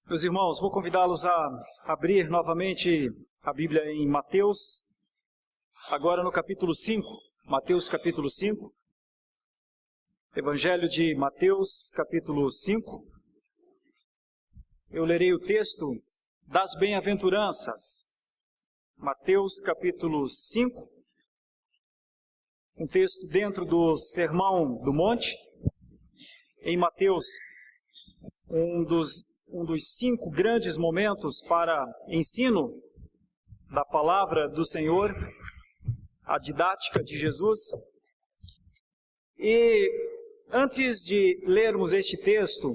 Meus irmãos, vou convidá-los a abrir novamente a Bíblia em Mateus, agora no capítulo 5, Mateus capítulo 5, Evangelho de Mateus capítulo 5. Eu lerei o texto das bem-aventuranças, Mateus capítulo 5, um texto dentro do Sermão do Monte. Em Mateus, um dos 5 grandes momentos para ensino da palavra do Senhor, a didática de Jesus. E antes de lermos este texto,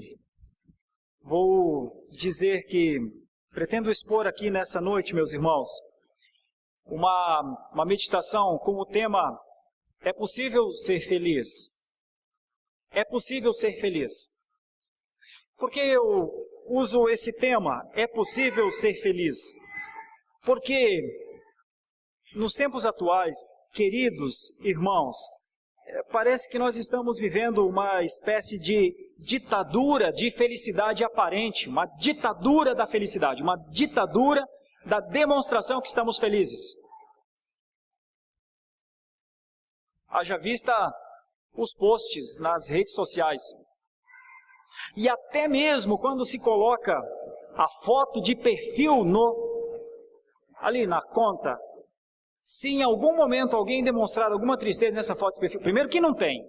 vou dizer que pretendo expor aqui nessa noite, meus irmãos, uma meditação com o tema: é possível ser feliz? É possível ser feliz? Por que eu uso esse tema, é possível ser feliz? Porque nos tempos atuais, queridos irmãos, parece que nós estamos vivendo uma espécie de ditadura de felicidade aparente, uma ditadura da felicidade, uma ditadura da demonstração que estamos felizes. Haja vista os posts nas redes sociais. E até mesmo quando se coloca a foto de perfil ali na conta, se em algum momento alguém demonstrar alguma tristeza nessa foto de perfil, primeiro que não tem.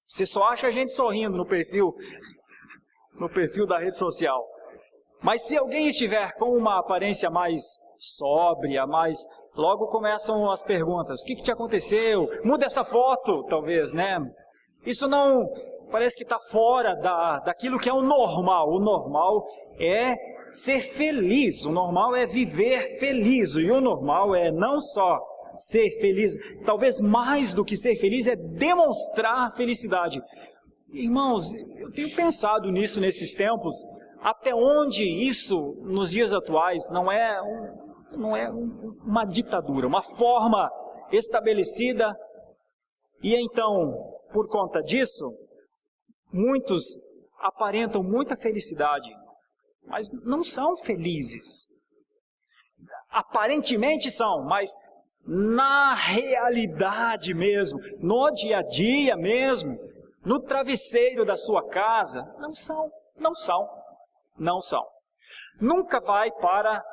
Você só acha a gente sorrindo no perfil da rede social. Mas se alguém estiver com uma aparência mais sóbria, logo começam as perguntas: o que te aconteceu? Muda essa foto, talvez, né? Isso não... parece que está fora daquilo que é o normal. O normal é ser feliz, o normal é viver feliz, e o normal é não só ser feliz, talvez mais do que ser feliz, é demonstrar felicidade. Irmãos, eu tenho pensado nisso nesses tempos, até onde isso, nos dias atuais, não é uma ditadura, uma forma estabelecida, e então, por conta disso, muitos aparentam muita felicidade, mas não são felizes. Aparentemente são, mas na realidade mesmo, no dia a dia mesmo, no travesseiro da sua casa, não são. Nunca vai para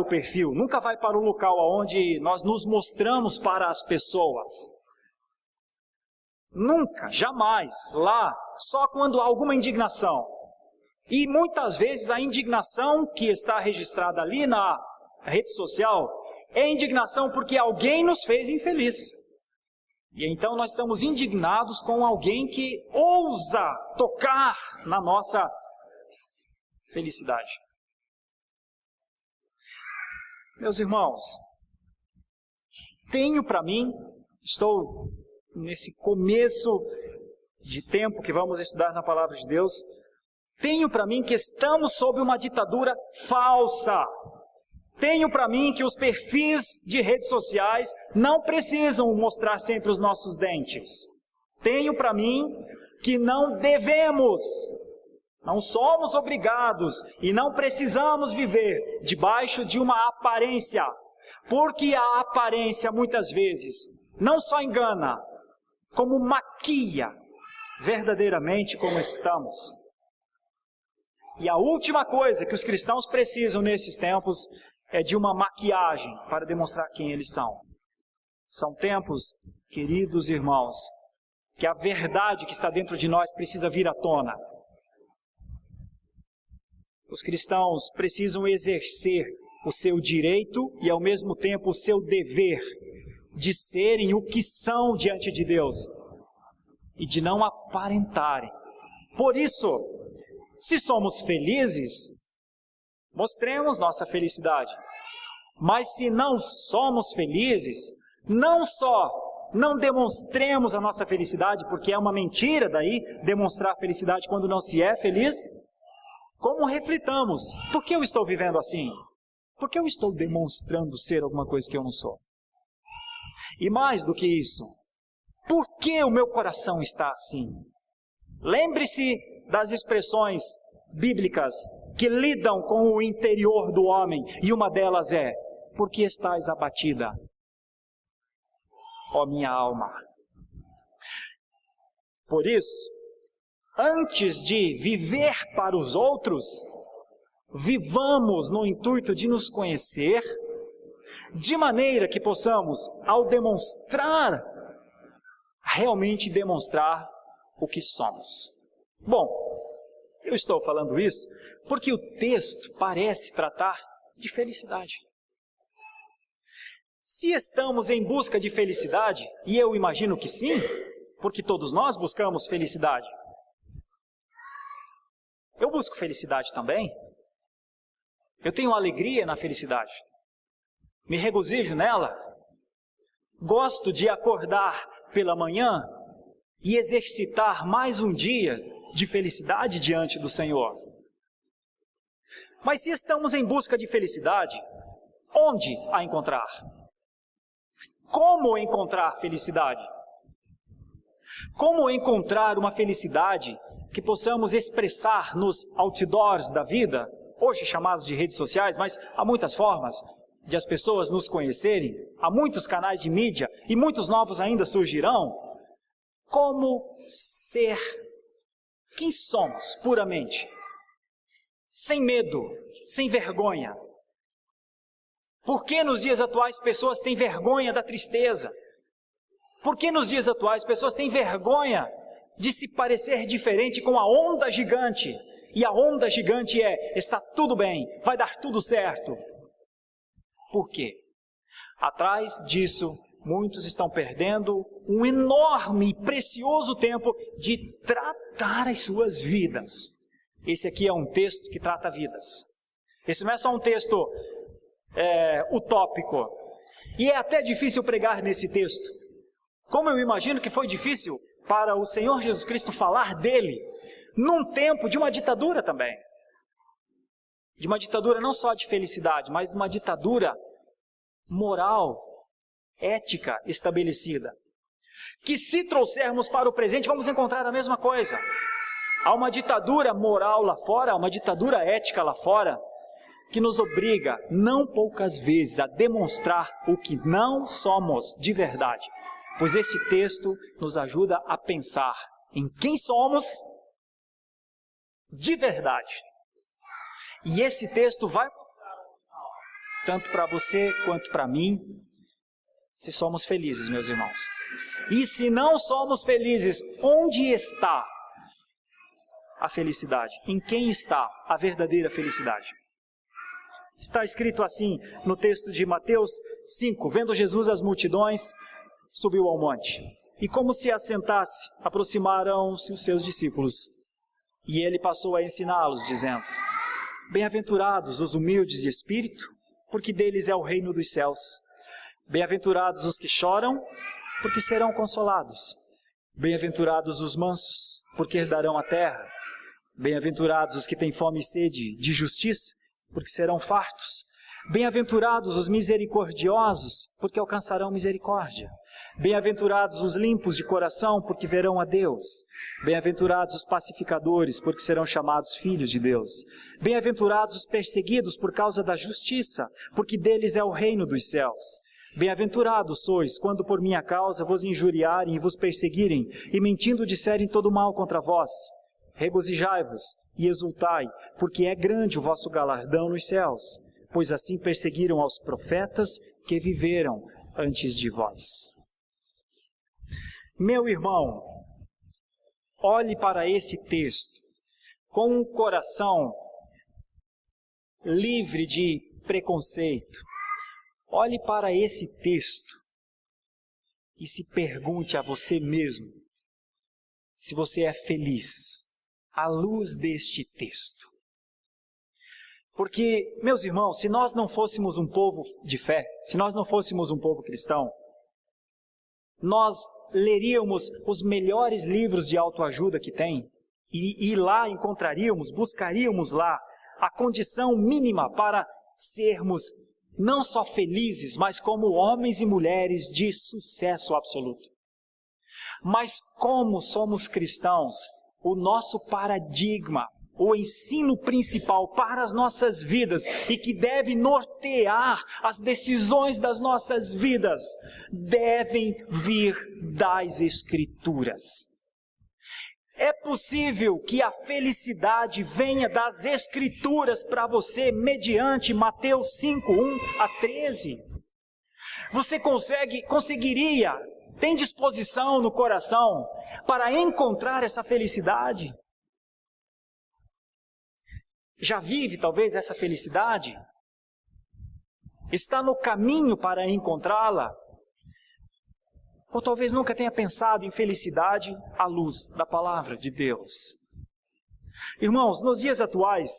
o perfil, nunca vai para o local onde nós nos mostramos para as pessoas. Nunca, jamais, lá, só quando há alguma indignação. E muitas vezes a indignação que está registrada ali na rede social é indignação porque alguém nos fez infeliz. E então nós estamos indignados com alguém que ousa tocar na nossa felicidade. Meus irmãos, tenho para mim, estou nesse começo de tempo que vamos estudar na Palavra de Deus, tenho para mim que estamos sob uma ditadura falsa. Tenho para mim que os perfis de redes sociais não precisam mostrar sempre os nossos dentes. Tenho para mim que não devemos, não somos obrigados e não precisamos viver debaixo de uma aparência, porque a aparência muitas vezes não só engana, como maquia verdadeiramente como estamos. E a última coisa que os cristãos precisam nesses tempos é de uma maquiagem para demonstrar quem eles são. São tempos, queridos irmãos, que a verdade que está dentro de nós precisa vir à tona. Os cristãos precisam exercer o seu direito e ao mesmo tempo o seu dever de serem o que são diante de Deus e de não aparentarem. Por isso, se somos felizes, mostremos nossa felicidade. Mas se não somos felizes, não só não demonstremos a nossa felicidade, porque é uma mentira daí demonstrar felicidade quando não se é feliz, como reflitamos: por que eu estou vivendo assim? Por que eu estou demonstrando ser alguma coisa que eu não sou? E mais do que isso, por que o meu coração está assim? Lembre-se das expressões bíblicas que lidam com o interior do homem, e uma delas é: por que estás abatida, ó minha alma? Por isso, antes de viver para os outros, vivamos no intuito de nos conhecer, de maneira que possamos, ao demonstrar, realmente demonstrar o que somos. Bom, eu estou falando isso porque o texto parece tratar de felicidade. Se estamos em busca de felicidade, e eu imagino que sim, porque todos nós buscamos felicidade. Eu busco felicidade também. Eu tenho alegria na felicidade. Me regozijo nela. Gosto de acordar pela manhã e exercitar mais um dia de felicidade diante do Senhor. Mas se estamos em busca de felicidade, onde a encontrar? Como encontrar felicidade? Como encontrar uma felicidade que possamos expressar nos outdoors da vida, hoje chamados de redes sociais, mas há muitas formas de as pessoas nos conhecerem, há muitos canais de mídia e muitos novos ainda surgirão. Como ser quem somos puramente, sem medo, sem vergonha? Por que nos dias atuais pessoas têm vergonha da tristeza? Por que nos dias atuais pessoas têm vergonha de se parecer diferente com a onda gigante? E a onda gigante é: está tudo bem, vai dar tudo certo. Por quê? Atrás disso, muitos estão perdendo um enorme e precioso tempo de tratar as suas vidas. Esse aqui é um texto que trata vidas. Esse não é só um texto utópico. E é até difícil pregar nesse texto. Como eu imagino que foi difícil para o Senhor Jesus Cristo falar dele num tempo de uma ditadura também. De uma ditadura não só de felicidade, mas de uma ditadura moral, ética estabelecida. Que se trouxermos para o presente, vamos encontrar a mesma coisa. Há uma ditadura moral lá fora, há uma ditadura ética lá fora, que nos obriga, não poucas vezes, a demonstrar o que não somos de verdade. Pois este texto nos ajuda a pensar em quem somos de verdade. E esse texto vai mostrar, tanto para você quanto para mim, se somos felizes, meus irmãos. E se não somos felizes, onde está a felicidade? Em quem está a verdadeira felicidade? Está escrito assim no texto de Mateus 5, vendo Jesus as multidões, subiu ao monte. E como se assentasse, aproximaram-se os seus discípulos. E ele passou a ensiná-los, dizendo: bem-aventurados os humildes de espírito, porque deles é o reino dos céus. Bem-aventurados os que choram, porque serão consolados. Bem-aventurados os mansos, porque herdarão a terra. Bem-aventurados os que têm fome e sede de justiça, porque serão fartos. Bem-aventurados os misericordiosos, porque alcançarão misericórdia. Bem-aventurados os limpos de coração, porque verão a Deus. Bem-aventurados os pacificadores, porque serão chamados filhos de Deus. Bem-aventurados os perseguidos por causa da justiça, porque deles é o reino dos céus. Bem-aventurados sois, quando por minha causa vos injuriarem e vos perseguirem, e mentindo disserem todo mal contra vós. Regozijai-vos e exultai, porque é grande o vosso galardão nos céus, pois assim perseguiram aos profetas que viveram antes de vós. Meu irmão, olhe para esse texto com um coração livre de preconceito. Olhe para esse texto e se pergunte a você mesmo se você é feliz à luz deste texto. Porque, meus irmãos, se nós não fôssemos um povo de fé, se nós não fôssemos um povo cristão, nós leríamos os melhores livros de autoajuda que tem e lá encontraríamos, buscaríamos lá a condição mínima para sermos não só felizes, mas como homens e mulheres de sucesso absoluto. Mas como somos cristãos, o nosso paradigma o ensino principal para as nossas vidas e que deve nortear as decisões das nossas vidas, devem vir das Escrituras. É possível que a felicidade venha das Escrituras para você mediante Mateus 5, 1 a 13. Você conseguiria, tem disposição no coração para encontrar essa felicidade? Já vive talvez essa felicidade? Está no caminho para encontrá-la? Ou talvez nunca tenha pensado em felicidade à luz da palavra de Deus. Irmãos, nos dias atuais,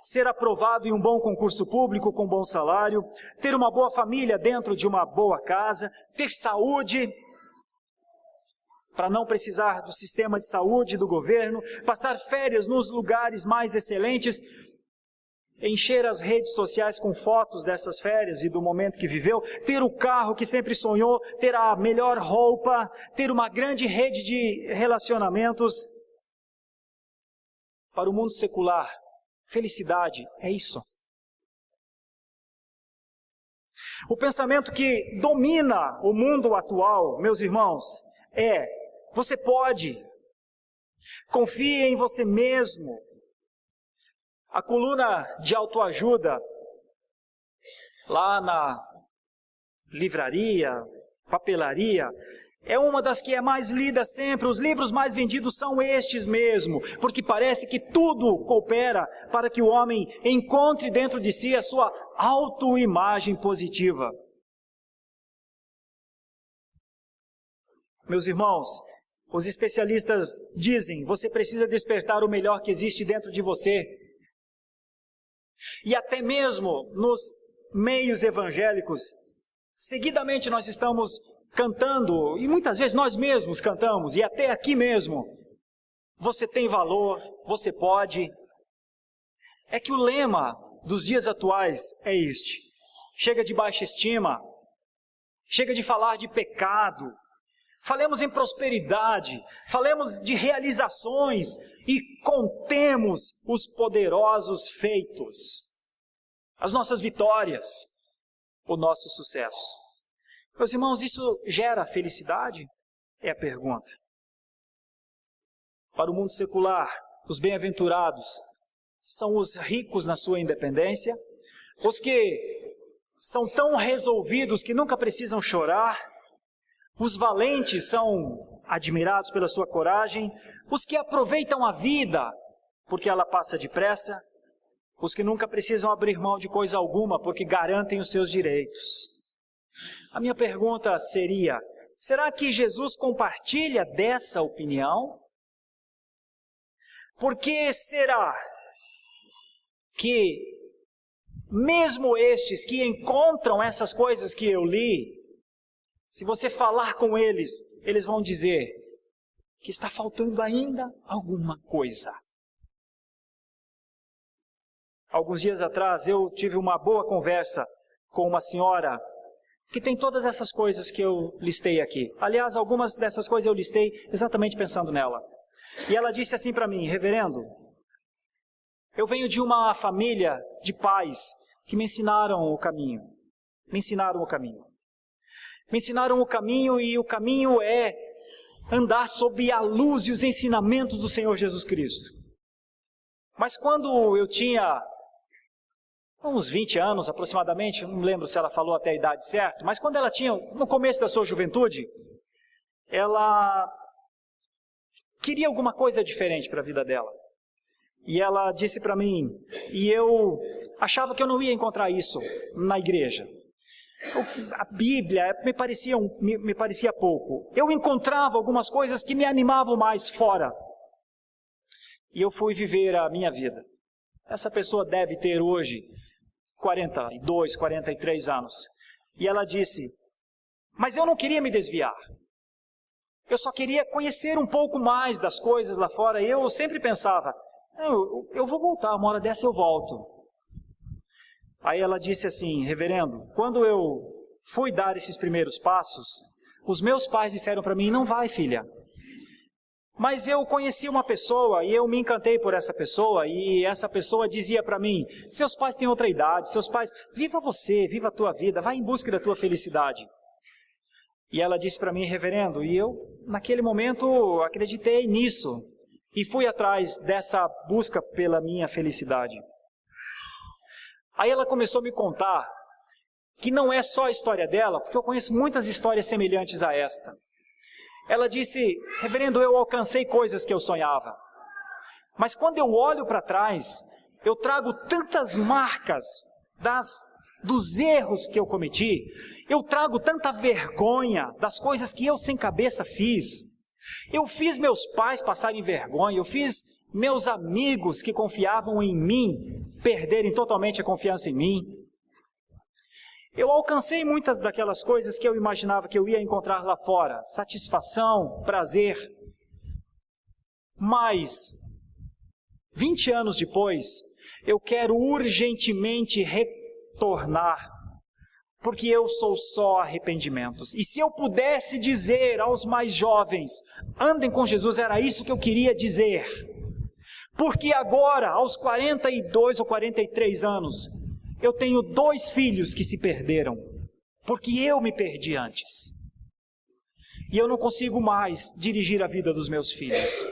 ser aprovado em um bom concurso público com bom salário, ter uma boa família dentro de uma boa casa, ter saúde, para não precisar do sistema de saúde do governo, passar férias nos lugares mais excelentes, encher as redes sociais com fotos dessas férias e do momento que viveu, ter o carro que sempre sonhou, ter a melhor roupa, ter uma grande rede de relacionamentos. Para o mundo secular, felicidade é isso. O pensamento que domina o mundo atual, meus irmãos, é: você pode, confie em você mesmo. A coluna de autoajuda, lá na livraria, papelaria, é uma das que é mais lida sempre. Os livros mais vendidos são estes mesmo, porque parece que tudo coopera para que o homem encontre dentro de si a sua autoimagem positiva. Meus irmãos, os especialistas dizem: você precisa despertar o melhor que existe dentro de você. E até mesmo nos meios evangélicos, seguidamente nós estamos cantando, e muitas vezes nós mesmos cantamos, e até aqui mesmo: você tem valor, você pode. É que o lema dos dias atuais é este: chega de baixa estima, chega de falar de pecado, falemos em prosperidade, falemos de realizações e contemos os poderosos feitos, as nossas vitórias, o nosso sucesso. Meus irmãos, isso gera felicidade? É a pergunta. Para o mundo secular, os bem-aventurados são os ricos na sua independência, os que são tão resolvidos que nunca precisam chorar. Os valentes são admirados pela sua coragem, os que aproveitam a vida porque ela passa depressa, os que nunca precisam abrir mão de coisa alguma porque garantem os seus direitos. A minha pergunta seria: será que Jesus compartilha dessa opinião? Por que será que mesmo estes que encontram essas coisas que eu li, se você falar com eles, eles vão dizer que está faltando ainda alguma coisa? Alguns dias atrás eu tive uma boa conversa com uma senhora que tem todas essas coisas que eu listei aqui. Aliás, algumas dessas coisas eu listei exatamente pensando nela. E ela disse assim para mim: reverendo, eu venho de uma família de pais que me ensinaram o caminho. Me ensinaram o caminho. Me ensinaram o caminho, e o caminho é andar sob a luz e os ensinamentos do Senhor Jesus Cristo. Mas quando eu tinha uns 20 anos aproximadamente, não lembro se ela falou até a idade certa, mas quando ela tinha, no começo da sua juventude, ela queria alguma coisa diferente para a vida dela. E ela disse para mim, e eu achava que eu não ia encontrar isso na igreja. A Bíblia me parecia pouco. Eu encontrava algumas coisas que me animavam mais fora. E eu fui viver a minha vida. Essa pessoa deve ter hoje 42, 43 anos. E ela disse: mas eu não queria me desviar. Eu só queria conhecer um pouco mais das coisas lá fora. E eu sempre pensava: eu vou voltar, uma hora dessa eu volto. Aí ela disse assim: reverendo, quando eu fui dar esses primeiros passos, os meus pais disseram para mim: não vai, filha. Mas eu conheci uma pessoa e eu me encantei por essa pessoa, e essa pessoa dizia para mim: seus pais têm outra idade, seus pais, viva você, viva a tua vida, vai em busca da tua felicidade. E ela disse para mim: reverendo, e eu naquele momento acreditei nisso e fui atrás dessa busca pela minha felicidade. Aí ela começou a me contar que não é só a história dela, porque eu conheço muitas histórias semelhantes a esta. Ela disse: reverendo, eu alcancei coisas que eu sonhava, mas quando eu olho para trás, eu trago tantas marcas dos erros que eu cometi, eu trago tanta vergonha das coisas que eu sem cabeça fiz. Eu fiz meus pais passarem vergonha, eu fiz meus amigos que confiavam em mim perderem totalmente a confiança em mim. Eu alcancei muitas daquelas coisas que eu imaginava que eu ia encontrar lá fora, satisfação, prazer. Mas, 20 anos depois, eu quero urgentemente retornar, porque eu sou só arrependimentos. E se eu pudesse dizer aos mais jovens: andem com Jesus, era isso que eu queria dizer. Porque agora, aos 42 ou 43 anos, eu tenho 2 filhos que se perderam, porque eu me perdi antes. E eu não consigo mais dirigir a vida dos meus filhos.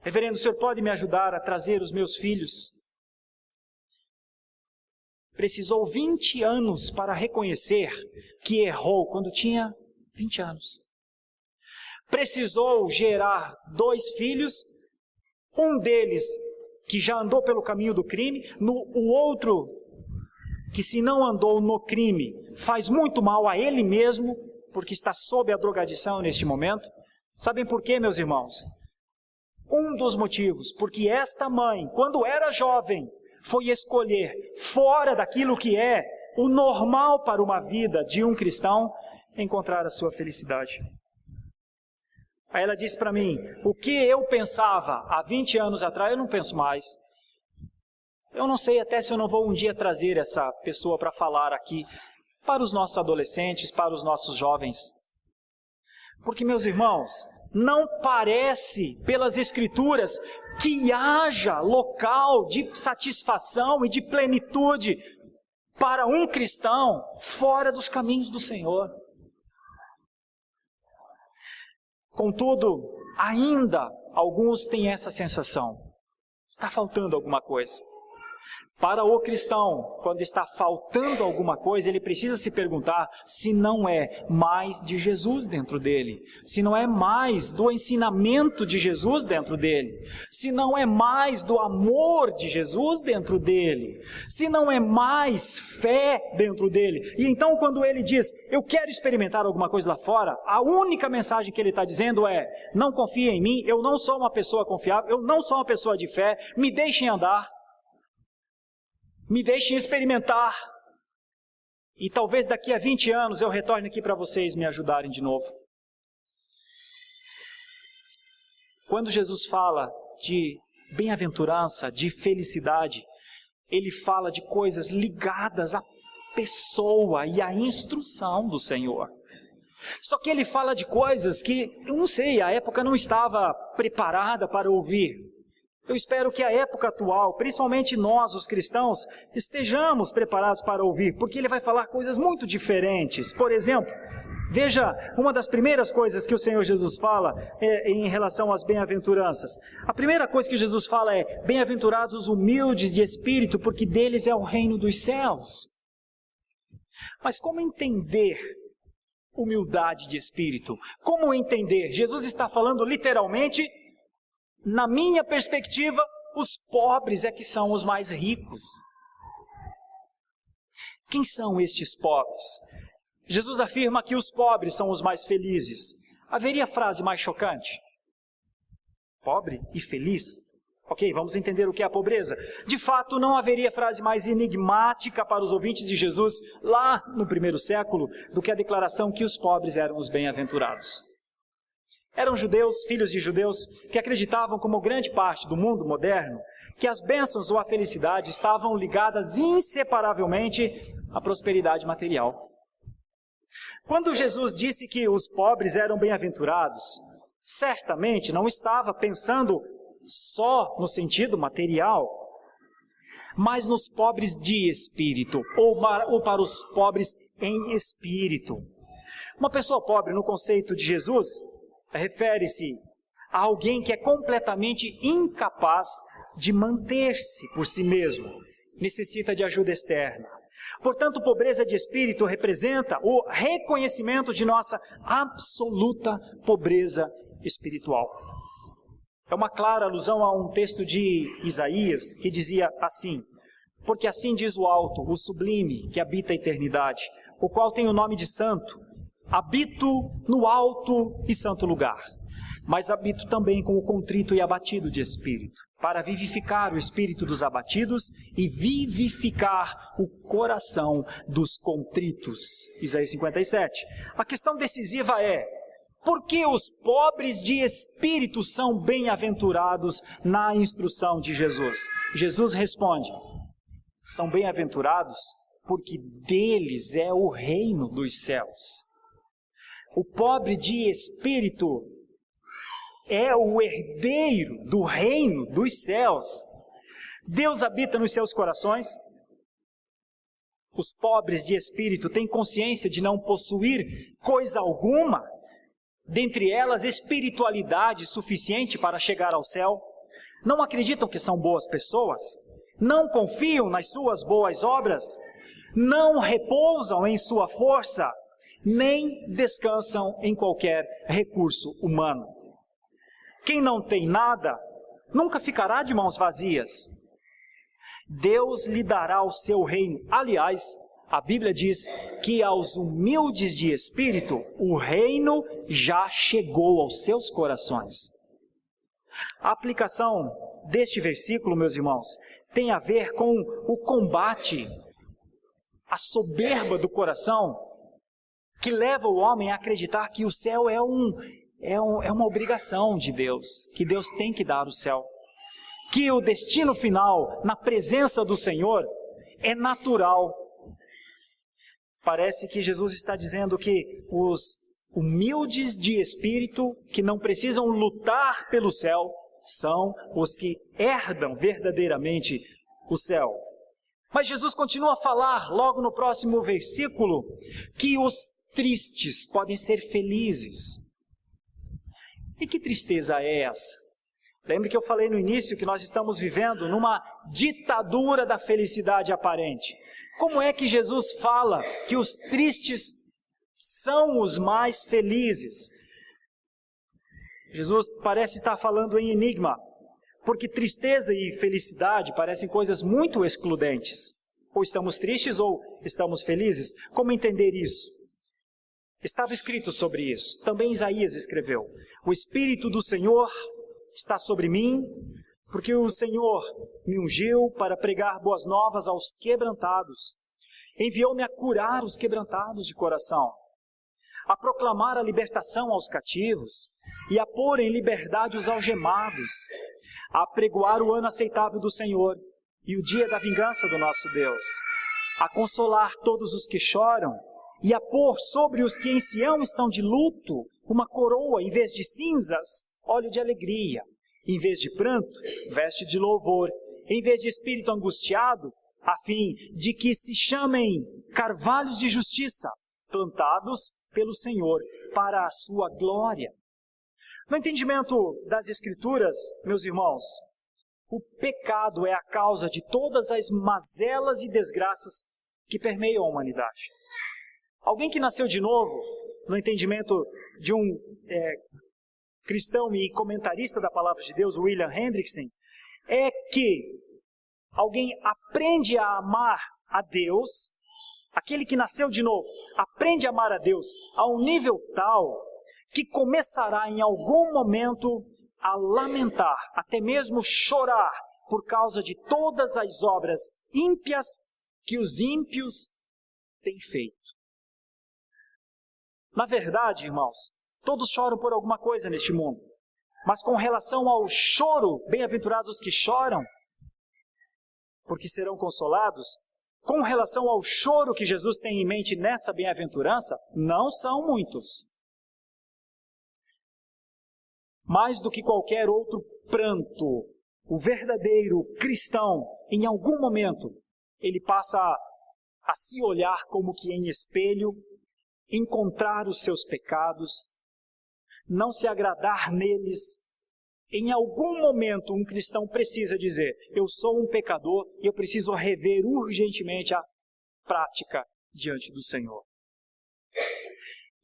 Reverendo, o senhor pode me ajudar a trazer os meus filhos? Precisou 20 anos para reconhecer que errou quando tinha 20 anos. Precisou gerar 2 filhos, um deles que já andou pelo caminho do crime, o outro que, se não andou no crime, faz muito mal a ele mesmo, porque está sob a drogadição neste momento. Sabem por quê, meus irmãos? Um dos motivos, porque esta mãe, quando era jovem, foi escolher, fora daquilo que é o normal para uma vida de um cristão, encontrar a sua felicidade. Aí ela disse para mim: o que eu pensava há 20 anos atrás, eu não penso mais. Eu não sei até se eu não vou um dia trazer essa pessoa para falar aqui, para os nossos adolescentes, para os nossos jovens. Porque, meus irmãos, não parece pelas Escrituras que haja local de satisfação e de plenitude para um cristão fora dos caminhos do Senhor. Contudo, ainda alguns têm essa sensação: está faltando alguma coisa. Para o cristão, quando está faltando alguma coisa, ele precisa se perguntar se não é mais de Jesus dentro dele, se não é mais do ensinamento de Jesus dentro dele, se não é mais do amor de Jesus dentro dele, se não é mais fé dentro dele. E então, quando ele diz: eu quero experimentar alguma coisa lá fora, a única mensagem que ele está dizendo é: não confiem em mim, eu não sou uma pessoa confiável, eu não sou uma pessoa de fé, me deixem andar. Me deixem experimentar, e talvez daqui a 20 anos eu retorne aqui para vocês me ajudarem de novo. Quando Jesus fala de bem-aventurança, de felicidade, ele fala de coisas ligadas à pessoa e à instrução do Senhor. Só que ele fala de coisas que, eu não sei, a época não estava preparada para ouvir. Eu espero que a época atual, principalmente nós, os cristãos, estejamos preparados para ouvir, porque ele vai falar coisas muito diferentes. Por exemplo, veja, uma das primeiras coisas que o Senhor Jesus fala em relação às bem-aventuranças. A primeira coisa que Jesus fala é: bem-aventurados os humildes de espírito, porque deles é o reino dos céus. Mas como entender humildade de espírito? Como entender? Jesus está falando literalmente. Na minha perspectiva, os pobres é que são os mais ricos. Quem são estes pobres? Jesus afirma que os pobres são os mais felizes. Haveria frase mais chocante? Pobre e feliz? Ok, vamos entender o que é a pobreza. De fato, não haveria frase mais enigmática para os ouvintes de Jesus lá no primeiro século do que a declaração que os pobres eram os bem-aventurados. Eram judeus, filhos de judeus, que acreditavam, como grande parte do mundo moderno, que as bênçãos ou a felicidade estavam ligadas inseparavelmente à prosperidade material. Quando Jesus disse que os pobres eram bem-aventurados, certamente não estava pensando só no sentido material, mas nos pobres de espírito, ou para os pobres em espírito. Uma pessoa pobre, no conceito de Jesus, refere-se a alguém que é completamente incapaz de manter-se por si mesmo, necessita de ajuda externa. Portanto, pobreza de espírito representa o reconhecimento de nossa absoluta pobreza espiritual. É uma clara alusão a um texto de Isaías que dizia assim: porque assim diz o alto, o sublime, que habita a eternidade, o qual tem o nome de santo, habito no alto e santo lugar, mas habito também com o contrito e abatido de espírito, para vivificar o espírito dos abatidos e vivificar o coração dos contritos. Isaías 57. A questão decisiva é: por que os pobres de espírito são bem-aventurados na instrução de Jesus? Jesus responde: são bem-aventurados porque deles é o reino dos céus. O pobre de espírito é o herdeiro do reino dos céus. Deus habita nos seus corações. Os pobres de espírito têm consciência de não possuir coisa alguma, dentre elas espiritualidade suficiente para chegar ao céu. Não acreditam que são boas pessoas, não confiam nas suas boas obras, não repousam em sua força, nem descansam em qualquer recurso humano. Quem não tem nada, nunca ficará de mãos vazias. Deus lhe dará o seu reino. Aliás, a Bíblia diz que aos humildes de espírito, o reino já chegou aos seus corações. A aplicação deste versículo, meus irmãos, tem a ver com o combate à soberba do coração, que leva o homem a acreditar que o céu é uma obrigação de Deus, que Deus tem que dar o céu, que o destino final, na presença do Senhor, é natural. Parece que Jesus está dizendo que os humildes de espírito, que não precisam lutar pelo céu, são os que herdam verdadeiramente o céu. Mas Jesus continua a falar, logo no próximo versículo, que os tristes podem ser felizes. E que tristeza é essa? Lembre que eu falei no início que nós estamos vivendo numa ditadura da felicidade aparente. Como é que Jesus fala que os tristes são os mais felizes? Jesus parece estar falando em enigma, porque tristeza e felicidade parecem coisas muito excludentes. Ou estamos tristes ou estamos felizes. Como entender isso? Estava escrito sobre isso. Também Isaías escreveu: o Espírito do Senhor está sobre mim, porque o Senhor me ungiu para pregar boas novas aos quebrantados. Enviou-me a curar os quebrantados de coração, a proclamar a libertação aos cativos e a pôr em liberdade os algemados, a apregoar o ano aceitável do Senhor e o dia da vingança do nosso Deus, a consolar todos os que choram e a pôr sobre os que em Sião estão de luto uma coroa, em vez de cinzas, óleo de alegria, em vez de pranto, veste de louvor, em vez de espírito angustiado, a fim de que se chamem carvalhos de justiça, plantados pelo Senhor para a sua glória. No entendimento das Escrituras, meus irmãos, o pecado é a causa de todas as mazelas e desgraças que permeiam a humanidade. Alguém que nasceu de novo, no entendimento de um cristão e comentarista da Palavra de Deus, William Hendrickson, é que alguém aprende a amar a Deus, aquele que nasceu de novo, aprende a amar a Deus a um nível tal que começará em algum momento a lamentar, até mesmo chorar, por causa de todas as obras ímpias que os ímpios têm feito. Na verdade, irmãos, todos choram por alguma coisa neste mundo, mas com relação ao choro, bem-aventurados os que choram, porque serão consolados, com relação ao choro que Jesus tem em mente nessa bem-aventurança, não são muitos. Mais do que qualquer outro pranto, o verdadeiro cristão, em algum momento, ele passa a se olhar como que em espelho, encontrar os seus pecados, não se agradar neles. Em algum momento, um cristão precisa dizer: eu sou um pecador e eu preciso rever urgentemente a prática diante do Senhor.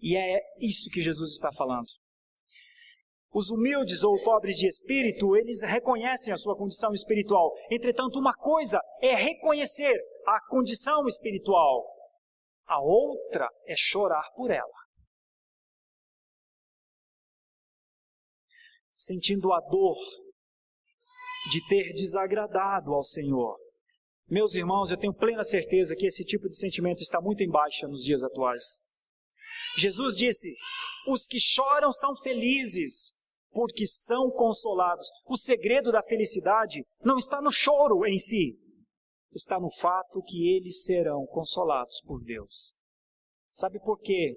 E é isso que Jesus está falando. Os humildes ou pobres de espírito, eles reconhecem a sua condição espiritual. Entretanto, uma coisa é reconhecer a condição espiritual, a outra é chorar por ela. Sentindo a dor de ter desagradado ao Senhor. Meus irmãos, eu tenho plena certeza que esse tipo de sentimento está muito em baixa nos dias atuais. Jesus disse: os que choram são felizes, porque são consolados. O segredo da felicidade não está no choro em si, está no fato que eles serão consolados por Deus. Sabe por quê?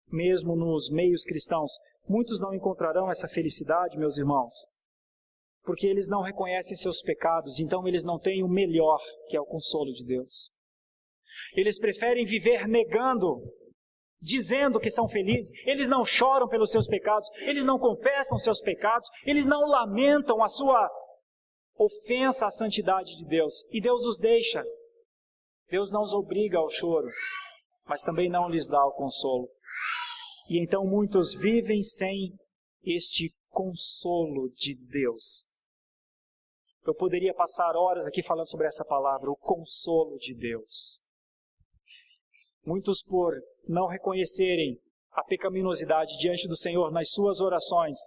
Mesmo nos meios cristãos, muitos não encontrarão essa felicidade, meus irmãos, porque eles não reconhecem seus pecados, então eles não têm o melhor, que é o consolo de Deus. Eles preferem viver negando, dizendo que são felizes. Eles não choram pelos seus pecados, eles não confessam seus pecados, eles não lamentam a sua ofensa à santidade de Deus. E Deus os deixa. Deus não os obriga ao choro, mas também não lhes dá o consolo. E então muitos vivem sem este consolo de Deus. Eu poderia passar horas aqui falando sobre essa palavra, o consolo de Deus. Muitos, por não reconhecerem a pecaminosidade diante do Senhor nas suas orações,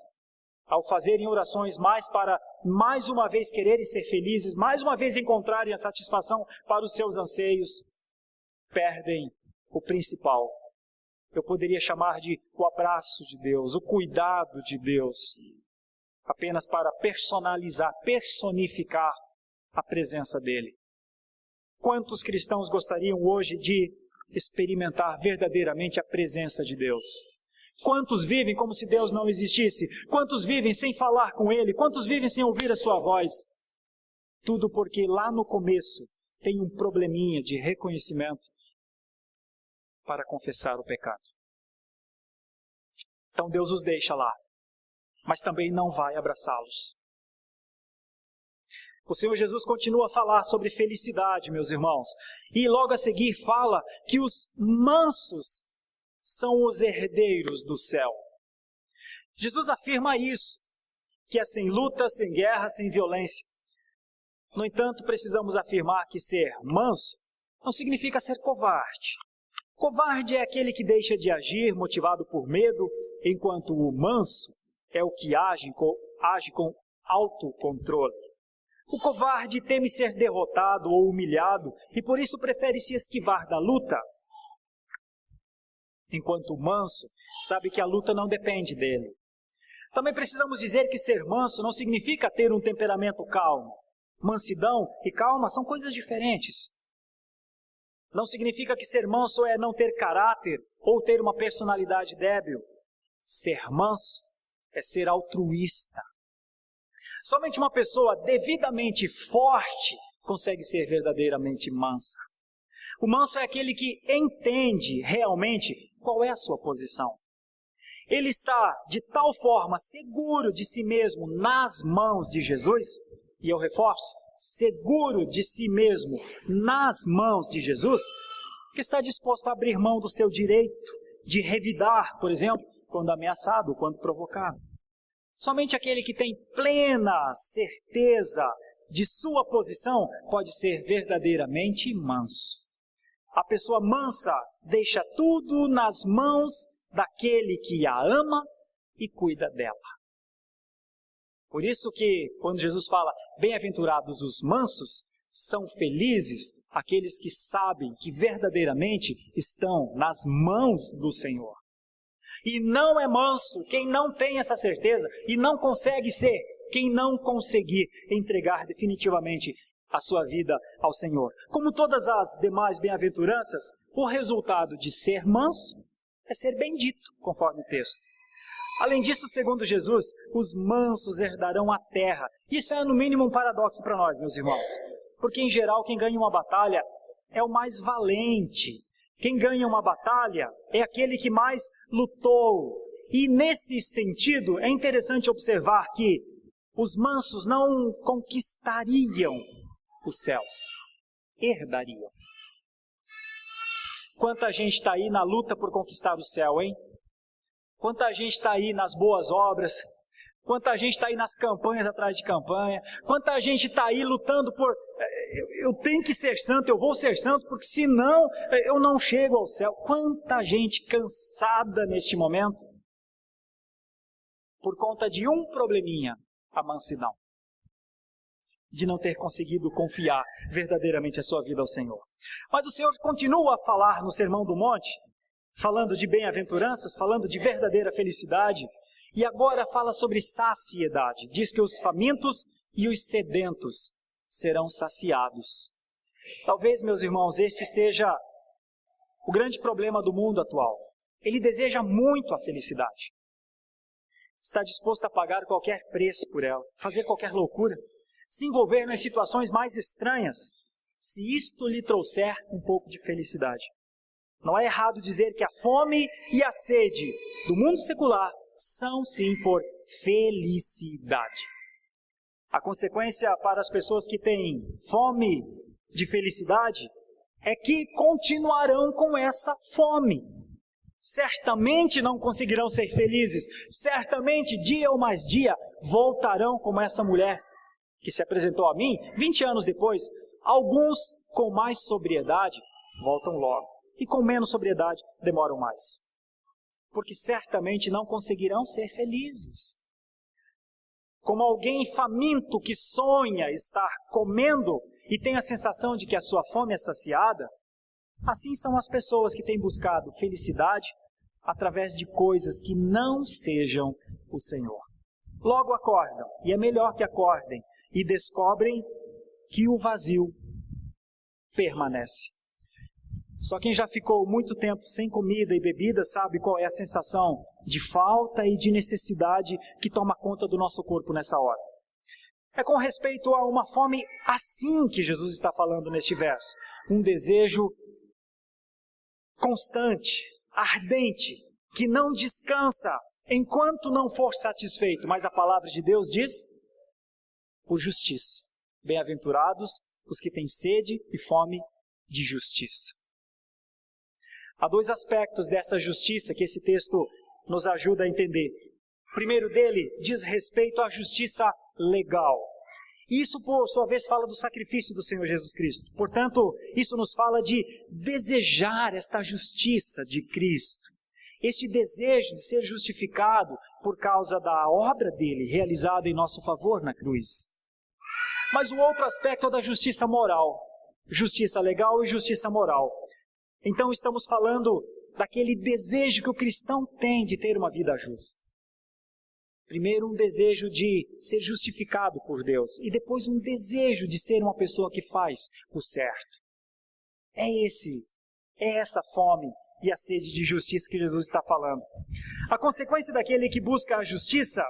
ao fazerem orações mais para, mais uma vez, quererem ser felizes, mais uma vez encontrarem a satisfação para os seus anseios, perdem o principal. Eu poderia chamar de o abraço de Deus, o cuidado de Deus, apenas para personalizar, personificar a presença dEle. Quantos cristãos gostariam hoje de experimentar verdadeiramente a presença de Deus? Quantos vivem como se Deus não existisse? Quantos vivem sem falar com Ele? Quantos vivem sem ouvir a sua voz? Tudo porque lá no começo tem um probleminha de reconhecimento para confessar o pecado. Então Deus os deixa lá, mas também não vai abraçá-los. O Senhor Jesus continua a falar sobre felicidade, meus irmãos, e logo a seguir fala que os mansos são os herdeiros do céu. Jesus afirma isso, que é sem luta, sem guerra, sem violência. No entanto, precisamos afirmar que ser manso não significa ser covarde. Covarde é aquele que deixa de agir motivado por medo, enquanto o manso é o que age com autocontrole. O covarde teme ser derrotado ou humilhado e por isso prefere se esquivar da luta, enquanto o manso sabe que a luta não depende dele. Também precisamos dizer que ser manso não significa ter um temperamento calmo. Mansidão e calma são coisas diferentes. Não significa que ser manso é não ter caráter ou ter uma personalidade débil. Ser manso é ser altruísta. Somente uma pessoa devidamente forte consegue ser verdadeiramente mansa. O manso é aquele que entende realmente qual é a sua posição. Ele está de tal forma seguro de si mesmo nas mãos de Jesus, e eu reforço, seguro de si mesmo nas mãos de Jesus, que está disposto a abrir mão do seu direito de revidar, por exemplo, quando ameaçado, quando provocado. Somente aquele que tem plena certeza de sua posição pode ser verdadeiramente manso. A pessoa mansa deixa tudo nas mãos daquele que a ama e cuida dela. Por isso que, quando Jesus fala, bem-aventurados os mansos, são felizes aqueles que sabem que verdadeiramente estão nas mãos do Senhor. E não é manso quem não tem essa certeza e não consegue ser, quem não conseguir entregar definitivamente a sua vida ao Senhor. Como todas as demais bem-aventuranças, o resultado de ser manso é ser bendito, conforme o texto. Além disso, segundo Jesus, os mansos herdarão a terra. Isso é no mínimo um paradoxo para nós, meus irmãos. Porque em geral quem ganha uma batalha é o mais valente. Quem ganha uma batalha é aquele que mais lutou. E nesse sentido é interessante observar que os mansos não conquistariam os céus, herdariam. Quanta gente está aí na luta por conquistar o céu, hein? Quanta gente está aí nas boas obras, quanta gente está aí nas campanhas atrás de campanha, quanta gente está aí lutando por, eu tenho que ser santo, eu vou ser santo, porque senão eu não chego ao céu. Quanta gente cansada neste momento, por conta de um probleminha, a mansidão, de não ter conseguido confiar verdadeiramente a sua vida ao Senhor. Mas o Senhor continua a falar no Sermão do Monte, falando de bem-aventuranças, falando de verdadeira felicidade, e agora fala sobre saciedade. Diz que os famintos e os sedentos serão saciados. Talvez, meus irmãos, este seja o grande problema do mundo atual. Ele deseja muito a felicidade. Está disposto a pagar qualquer preço por ela, fazer qualquer loucura, se envolver nas situações mais estranhas, se isto lhe trouxer um pouco de felicidade. Não é errado dizer que a fome e a sede do mundo secular são sim por felicidade. A consequência para as pessoas que têm fome de felicidade é que continuarão com essa fome. Certamente não conseguirão ser felizes, certamente dia ou mais dia voltarão como essa mulher que se apresentou a mim 20 anos depois. Alguns com mais sobriedade voltam logo, e com menos sobriedade demoram mais, porque certamente não conseguirão ser felizes. Como alguém faminto que sonha estar comendo e tem a sensação de que a sua fome é saciada, assim são as pessoas que têm buscado felicidade através de coisas que não sejam o Senhor. Logo acordam, e é melhor que acordem, e descobrem que o vazio permanece. Só quem já ficou muito tempo sem comida e bebida sabe qual é a sensação de falta e de necessidade que toma conta do nosso corpo nessa hora. É com respeito a uma fome assim que Jesus está falando neste verso. Um desejo constante, ardente, que não descansa enquanto não for satisfeito. Mas a palavra de Deus diz: por justiça. Bem-aventurados os que têm sede e fome de justiça. Há dois aspectos dessa justiça que esse texto nos ajuda a entender. O primeiro dele diz respeito à justiça legal. Isso, por sua vez, fala do sacrifício do Senhor Jesus Cristo. Portanto, isso nos fala de desejar esta justiça de Cristo. Este desejo de ser justificado por causa da obra dele, realizada em nosso favor na cruz. Mas o outro aspecto é da justiça moral. Justiça legal e justiça moral. Então estamos falando daquele desejo que o cristão tem de ter uma vida justa. Primeiro, um desejo de ser justificado por Deus. E depois um desejo de ser uma pessoa que faz o certo. É essa fome e a sede de justiça que Jesus está falando. A consequência daquele que busca a justiça,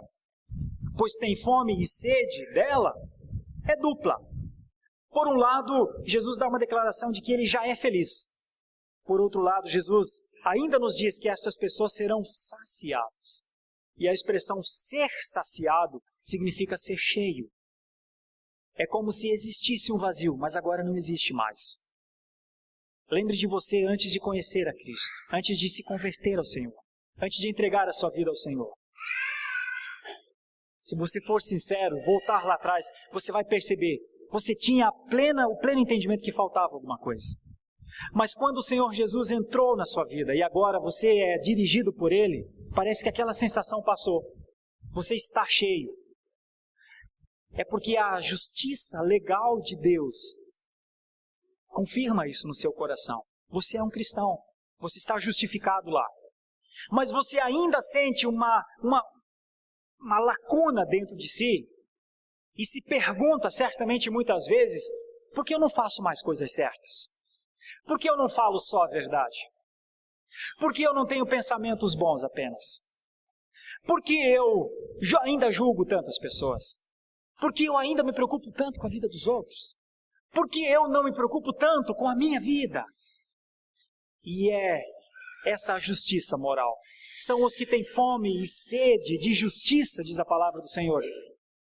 pois tem fome e sede dela, é dupla. Por um lado, Jesus dá uma declaração de que ele já é feliz. Por outro lado, Jesus ainda nos diz que estas pessoas serão saciadas. E a expressão ser saciado significa ser cheio. É como se existisse um vazio, mas agora não existe mais. Lembre de você antes de conhecer a Cristo, antes de se converter ao Senhor, antes de entregar a sua vida ao Senhor. Se você for sincero, voltar lá atrás, você vai perceber, você tinha o pleno entendimento que faltava alguma coisa. Mas quando o Senhor Jesus entrou na sua vida e agora você é dirigido por Ele, parece que aquela sensação passou. Você está cheio. É porque a justiça legal de Deus confirma isso no seu coração. Você é um cristão. Você está justificado lá. Mas você ainda sente uma lacuna dentro de si e se pergunta certamente muitas vezes: por que eu não faço mais coisas certas? Por que eu não falo só a verdade? Por que eu não tenho pensamentos bons apenas? Por que eu ainda julgo tantas pessoas? Por que eu ainda me preocupo tanto com a vida dos outros? Por que eu não me preocupo tanto com a minha vida? E é essa a justiça moral. São os que têm fome e sede de justiça, diz a palavra do Senhor,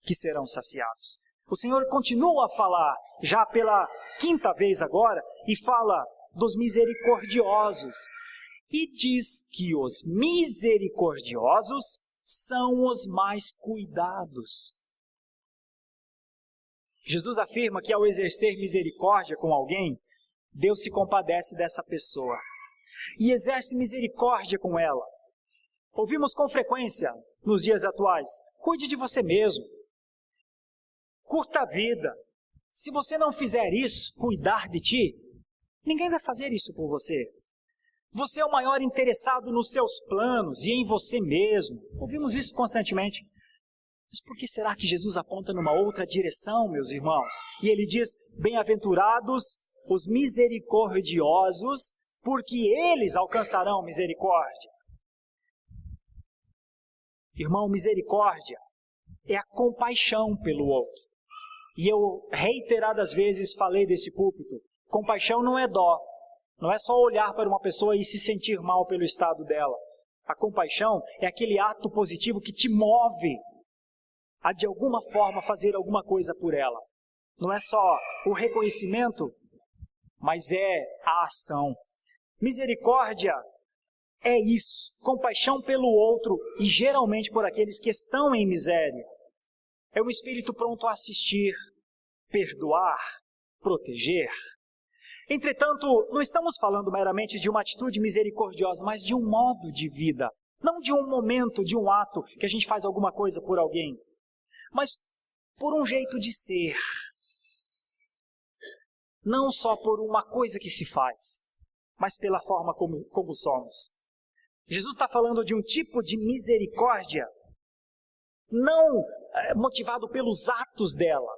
que serão saciados. O Senhor continua a falar, já pela 5ª vez agora, e fala dos misericordiosos. E diz que os misericordiosos são os mais cuidados. Jesus afirma que ao exercer misericórdia com alguém, Deus se compadece dessa pessoa e exerce misericórdia com ela. Ouvimos com frequência nos dias atuais: cuide de você mesmo, curta a vida. Se você não fizer isso, cuidar de ti, ninguém vai fazer isso por você. Você é o maior interessado nos seus planos e em você mesmo. Ouvimos isso constantemente. Mas por que será que Jesus aponta numa outra direção, meus irmãos? E ele diz: bem-aventurados os misericordiosos, porque eles alcançarão misericórdia. Irmão, misericórdia é a compaixão pelo outro. E eu reiteradas vezes falei desse púlpito: compaixão não é dó, não é só olhar para uma pessoa e se sentir mal pelo estado dela. A compaixão é aquele ato positivo que te move a de alguma forma fazer alguma coisa por ela. Não é só o reconhecimento, mas é a ação. Misericórdia é isso, compaixão pelo outro e geralmente por aqueles que estão em miséria. É um espírito pronto a assistir, perdoar, proteger. Entretanto, não estamos falando meramente de uma atitude misericordiosa, mas de um modo de vida. Não de um momento, de um ato que a gente faz alguma coisa por alguém, mas por um jeito de ser. Não só por uma coisa que se faz, mas pela forma como somos. Jesus está falando de um tipo de misericórdia não motivado pelos atos dela,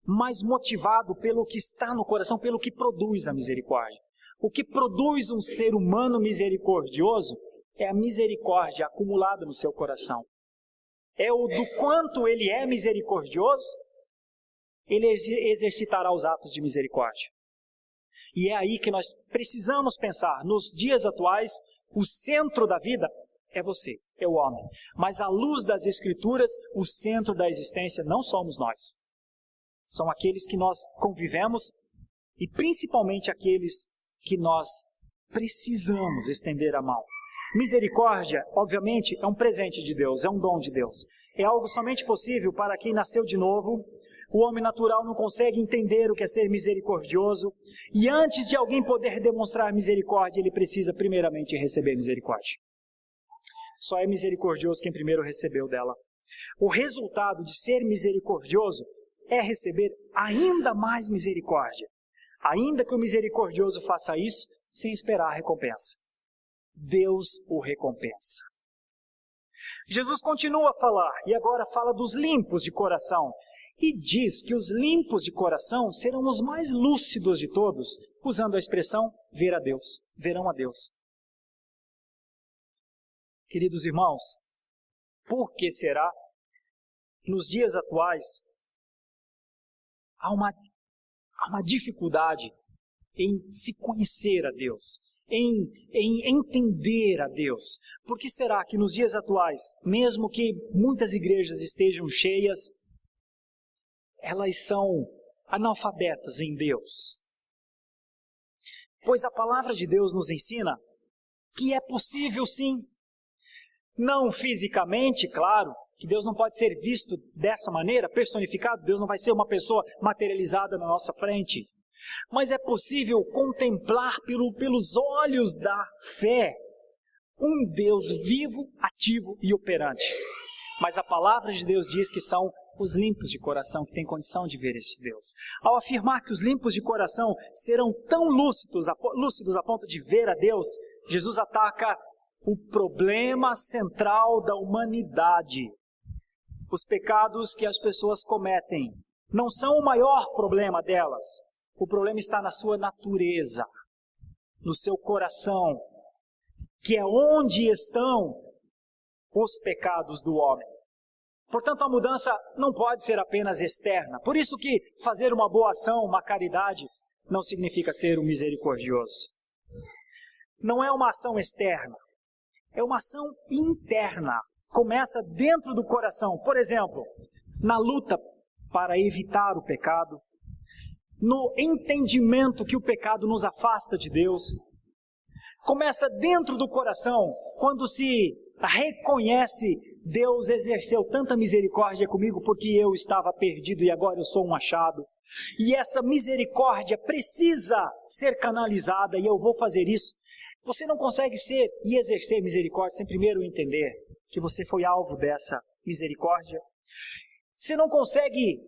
mas motivado pelo que está no coração, pelo que produz a misericórdia. O que produz um ser humano misericordioso é a misericórdia acumulada no seu coração. É o do quanto ele é misericordioso, ele exercitará os atos de misericórdia. E é aí que nós precisamos pensar. Nos dias atuais, o centro da vida é você, é o homem. Mas à luz das Escrituras, o centro da existência não somos nós. São aqueles que nós convivemos e principalmente aqueles que nós precisamos estender a mão. Misericórdia, obviamente, é um presente de Deus, é um dom de Deus. É algo somente possível para quem nasceu de novo. O homem natural não consegue entender o que é ser misericordioso. E antes de alguém poder demonstrar misericórdia, ele precisa primeiramente receber misericórdia. Só é misericordioso quem primeiro recebeu dela. O resultado de ser misericordioso é receber ainda mais misericórdia. Ainda que o misericordioso faça isso sem esperar a recompensa. Deus o recompensa. Jesus continua a falar, e agora fala dos limpos de coração. E diz que os limpos de coração serão os mais lúcidos de todos, usando a expressão ver a Deus, verão a Deus. Queridos irmãos, por que será? Nos dias atuais, há uma dificuldade em se conhecer a Deus, em entender a Deus. Por que será que nos dias atuais, mesmo que muitas igrejas estejam cheias, elas são analfabetas em Deus? Pois a palavra de Deus nos ensina que é possível sim, não fisicamente, claro, que Deus não pode ser visto dessa maneira, personificado, Deus não vai ser uma pessoa materializada na nossa frente, mas é possível contemplar pelos olhos da fé um Deus vivo, ativo e operante. Mas a palavra de Deus diz que são os limpos de coração que têm condição de ver esse Deus. Ao afirmar que os limpos de coração serão tão lúcidos a ponto de ver a Deus, Jesus ataca o problema central da humanidade. Os pecados que as pessoas cometem não são o maior problema delas. O problema está na sua natureza, no seu coração, que é onde estão os pecados do homem. Portanto, a mudança não pode ser apenas externa. Por isso que fazer uma boa ação, uma caridade, não significa ser um misericordioso. Não é uma ação externa, é uma ação interna. Começa dentro do coração. Por exemplo, na luta para evitar o pecado, no entendimento que o pecado nos afasta de Deus. Começa dentro do coração, quando se reconhece: Deus exerceu tanta misericórdia comigo porque eu estava perdido e agora eu sou um achado. E essa misericórdia precisa ser canalizada e eu vou fazer isso. Você não consegue ser e exercer misericórdia sem primeiro entender que você foi alvo dessa misericórdia. Você não consegue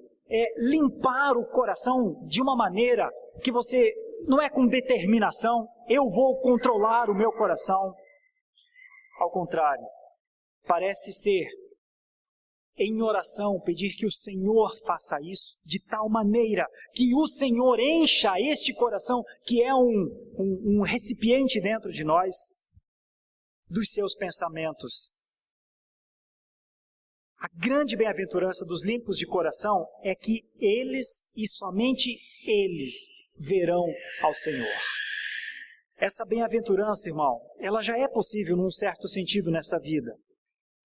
limpar o coração de uma maneira que você não é com determinação: eu vou controlar o meu coração. Ao contrário, parece ser em oração pedir que o Senhor faça isso de tal maneira que o Senhor encha este coração, que é um recipiente dentro de nós, dos seus pensamentos. A grande bem-aventurança dos limpos de coração é que eles e somente eles verão ao Senhor. Essa bem-aventurança, irmão, ela já é possível num certo sentido nessa vida.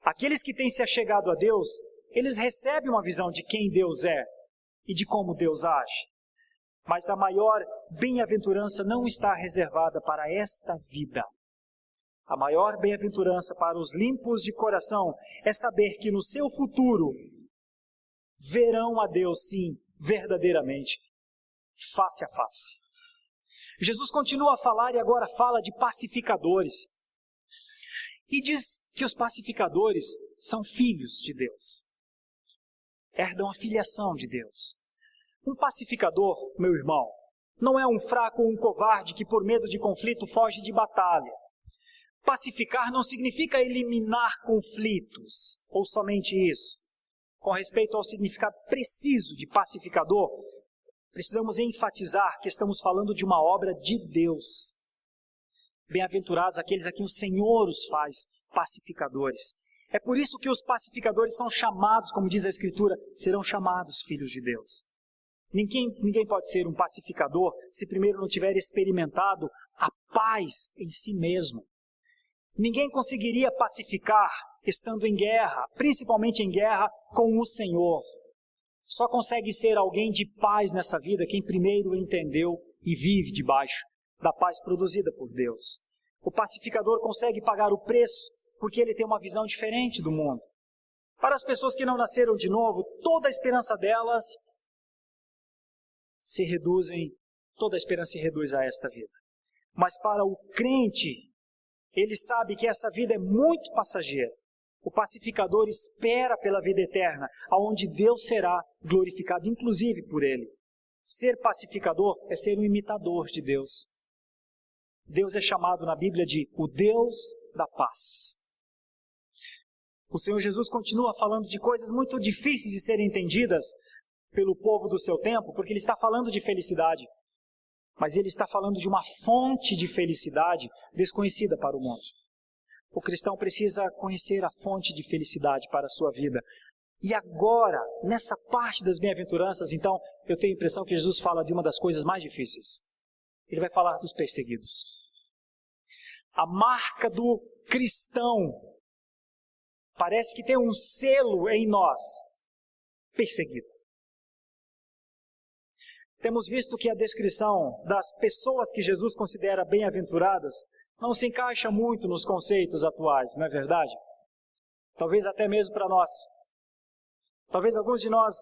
Aqueles que têm se achegado a Deus, eles recebem uma visão de quem Deus é e de como Deus age. Mas a maior bem-aventurança não está reservada para esta vida. A maior bem-aventurança para os limpos de coração é saber que no seu futuro verão a Deus, sim, verdadeiramente, face a face. Jesus continua a falar e agora fala de pacificadores. E diz que os pacificadores são filhos de Deus. Herdam a filiação de Deus. Um pacificador, meu irmão, não é um fraco ou um covarde que por medo de conflito foge de batalha. Pacificar não significa eliminar conflitos, ou somente isso. Com respeito ao significado preciso de pacificador, precisamos enfatizar que estamos falando de uma obra de Deus. Bem-aventurados aqueles a quem o Senhor os faz pacificadores. É por isso que os pacificadores são chamados, como diz a Escritura, serão chamados filhos de Deus. Ninguém pode ser um pacificador se primeiro não tiver experimentado a paz em si mesmo. Ninguém conseguiria pacificar estando em guerra, principalmente em guerra com o Senhor. Só consegue ser alguém de paz nessa vida quem primeiro entendeu e vive debaixo da paz produzida por Deus. O pacificador consegue pagar o preço porque ele tem uma visão diferente do mundo. Para as pessoas que não nasceram de novo, toda a esperança delas toda a esperança se reduz a esta vida. Mas para o crente, ele sabe que essa vida é muito passageira. O pacificador espera pela vida eterna, aonde Deus será glorificado, inclusive por ele. Ser pacificador é ser um imitador de Deus. Deus é chamado na Bíblia de o Deus da paz. O Senhor Jesus continua falando de coisas muito difíceis de serem entendidas pelo povo do seu tempo, porque ele está falando de felicidade. Mas ele está falando de uma fonte de felicidade desconhecida para o mundo. O cristão precisa conhecer a fonte de felicidade para a sua vida. E agora, nessa parte das bem-aventuranças, então, eu tenho a impressão que Jesus fala de uma das coisas mais difíceis. Ele vai falar dos perseguidos. A marca do cristão parece que tem um selo em nós: perseguido. Temos visto que a descrição das pessoas que Jesus considera bem-aventuradas não se encaixa muito nos conceitos atuais, não é verdade? Talvez até mesmo para nós. Talvez alguns de nós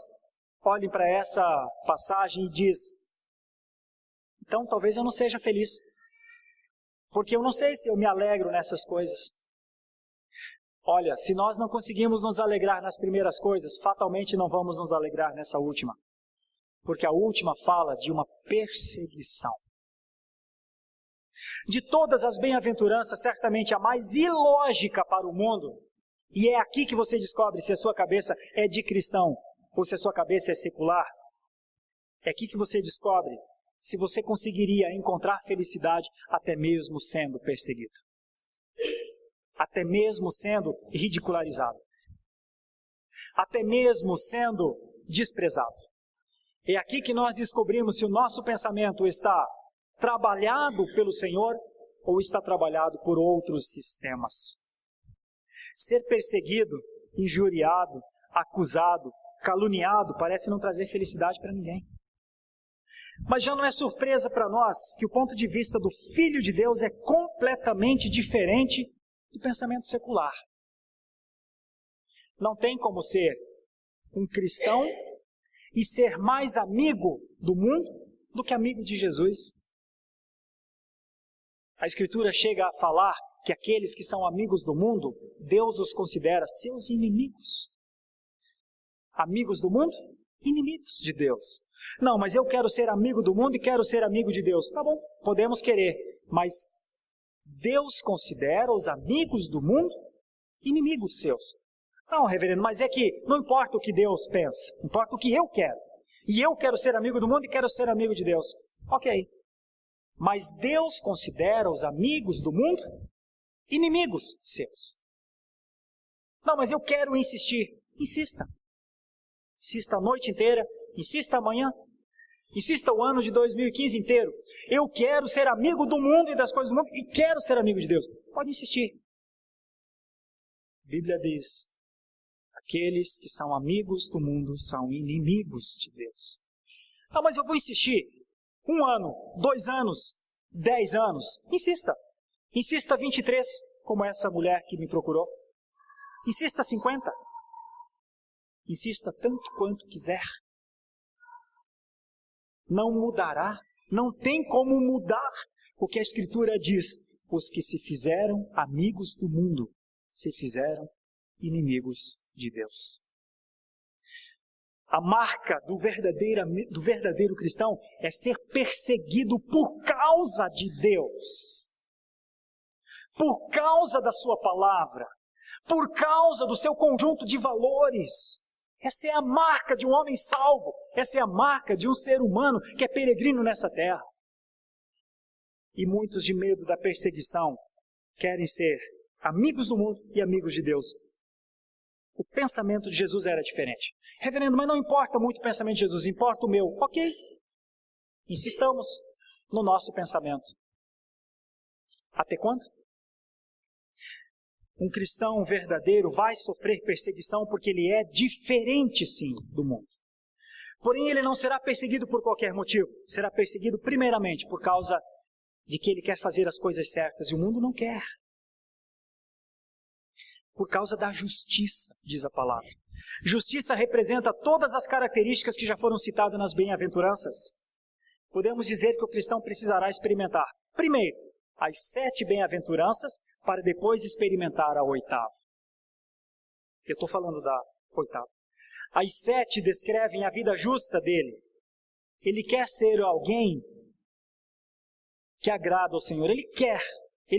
olhem para essa passagem e diz: então talvez eu não seja feliz, porque eu não sei se eu me alegro nessas coisas. Olha, se nós não conseguimos nos alegrar nas primeiras coisas, fatalmente não vamos nos alegrar nessa última. Porque a última fala de uma perseguição. De todas as bem-aventuranças, certamente a mais ilógica para o mundo, e é aqui que você descobre se a sua cabeça é de cristão ou se a sua cabeça é secular, é aqui que você descobre se você conseguiria encontrar felicidade até mesmo sendo perseguido. até mesmo sendo ridicularizado, até mesmo sendo desprezado. É aqui que nós descobrimos se o nosso pensamento está trabalhado pelo Senhor ou está trabalhado por outros sistemas. Ser perseguido, injuriado, acusado, caluniado parece não trazer felicidade para ninguém. Mas já não é surpresa para nós que o ponto de vista do Filho de Deus é completamente diferente do pensamento secular. Não tem como ser um cristão e ser mais amigo do mundo do que amigo de Jesus. A Escritura chega a falar que aqueles que são amigos do mundo, Deus os considera seus inimigos. Amigos do mundo? Inimigos de Deus. Não, mas eu quero ser amigo do mundo e quero ser amigo de Deus. Tá bom, podemos querer, mas Deus considera os amigos do mundo inimigos seus. Não, reverendo, mas é que não importa o que Deus pensa, importa o que eu quero. E eu quero ser amigo do mundo e quero ser amigo de Deus. Ok. Mas Deus considera os amigos do mundo inimigos seus. Não, mas eu quero insistir. Insista. Insista a noite inteira, insista amanhã, insista o ano de 2015 inteiro. Eu quero ser amigo do mundo e das coisas do mundo e quero ser amigo de Deus. Pode insistir. A Bíblia diz: aqueles que são amigos do mundo são inimigos de Deus. Ah, mas eu vou insistir. 1 ano, 2 anos, 10 anos. Insista. Insista 23, como essa mulher que me procurou. Insista 50. Insista tanto quanto quiser. Não mudará. Não tem como mudar o que a Escritura diz. Os que se fizeram amigos do mundo se fizeram inimigos de Deus. A marca do verdadeiro cristão é ser perseguido por causa de Deus, por causa da sua palavra, por causa do seu conjunto de valores. Essa é a marca de um homem salvo, essa é a marca de um ser humano que é peregrino nessa terra. E muitos, de medo da perseguição, querem ser amigos do mundo e amigos de Deus. O pensamento de Jesus era diferente. Reverendo, mas não importa muito o pensamento de Jesus, importa o meu. Ok, insistamos no nosso pensamento. Até quando? Um cristão verdadeiro vai sofrer perseguição porque ele é diferente, sim, do mundo. Porém, ele não será perseguido por qualquer motivo. Será perseguido primeiramente por causa de que ele quer fazer as coisas certas e o mundo não quer. Por causa da justiça, diz a palavra. Justiça representa todas as características que já foram citadas nas bem-aventuranças. Podemos dizer que o cristão precisará experimentar, primeiro, as 7 bem-aventuranças, para depois experimentar a 8ª. Eu estou falando da 8ª. As 7 descrevem a vida justa dele. Ele quer ser alguém que agrada ao Senhor. Ele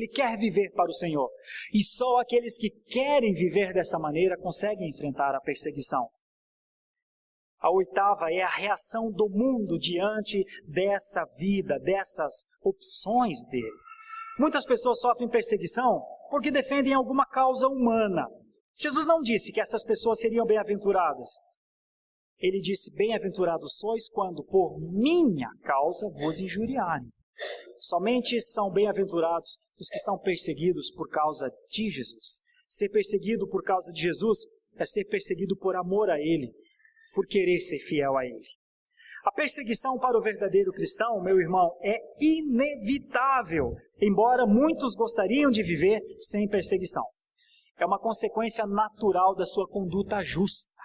quer viver para o Senhor. E só aqueles que querem viver dessa maneira conseguem enfrentar a perseguição. A 8ª é a reação do mundo diante dessa vida, dessas opções dele. Muitas pessoas sofrem perseguição porque defendem alguma causa humana. Jesus não disse que essas pessoas seriam bem-aventuradas. Ele disse: bem-aventurados sois quando por minha causa vos injuriarem. Somente são bem-aventurados os que são perseguidos por causa de Jesus. Ser perseguido por causa de Jesus é ser perseguido por amor a Ele, por querer ser fiel a Ele. A perseguição para o verdadeiro cristão, meu irmão, é inevitável, embora muitos gostariam de viver sem perseguição. É uma consequência natural da sua conduta justa.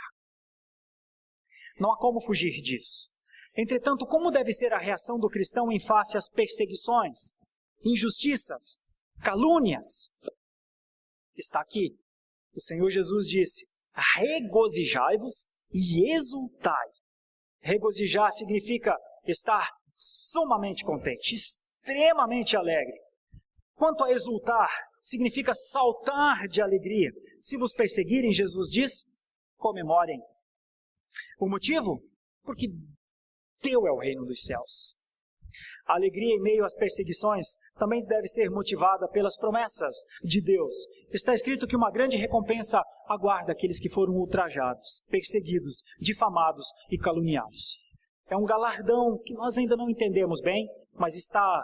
Não há como fugir disso. Entretanto, como deve ser a reação do cristão em face às perseguições, injustiças, calúnias? Está aqui. O Senhor Jesus disse: regozijai-vos e exultai. Regozijar significa estar sumamente contente, extremamente alegre. Quanto a exultar, significa saltar de alegria. Se vos perseguirem, Jesus diz, comemorem. O motivo? Porque teu é o reino dos céus. A alegria em meio às perseguições também deve ser motivada pelas promessas de Deus. Está escrito que uma grande recompensa aguarda aqueles que foram ultrajados, perseguidos, difamados e caluniados. É um galardão que nós ainda não entendemos bem, mas está